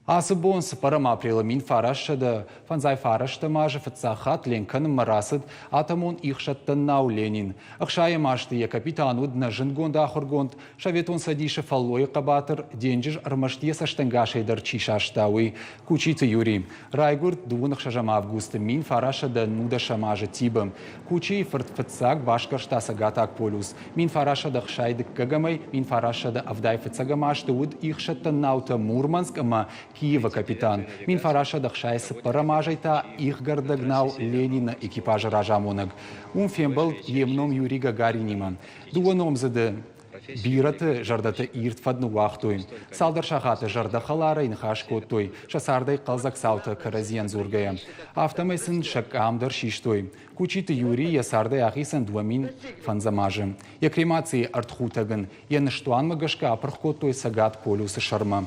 Асыбонс парам апрелы мин фарашшады, фанзай фарашты мажы фыцахат ленкан марасыд атамон ихшаттан нау Ленин. Ахшая машты я капитану дна жингонда ахургонд, шаветон садиша фаллой кабатыр, денджиш армаштье саштангашей дар чишаштауи, кучицы Юрий. Райгурд двунах шажам августа мин фарашада нуда шамажа тибам. Кучи фыртфыцак башкаршта сагатак полюс. Мин фарашада хшайдык гагамай, мин фарашада авдай фыцагамашты уд ихшаттан наута Мурманск, ама Киева капитан. Мин фараша дахшайсы парамажайта их гардагнау Ленина экипажа ражамонаг. Фембал емном Юрий Гагариниман. Дуаном зады бираты жардаты ирт фадну вахтуй. Салдар шахаты жарда халара инхаш коттой. Шасардай қалзак саута каразиян зургая. Автомайсын шакамдар шиштуй. Кучиты Юрий ясардай ахисан дуамин фанзамажы. Я кремации артхутаган. Я наштуан магашка апрхкоттой сагат полюса шарма.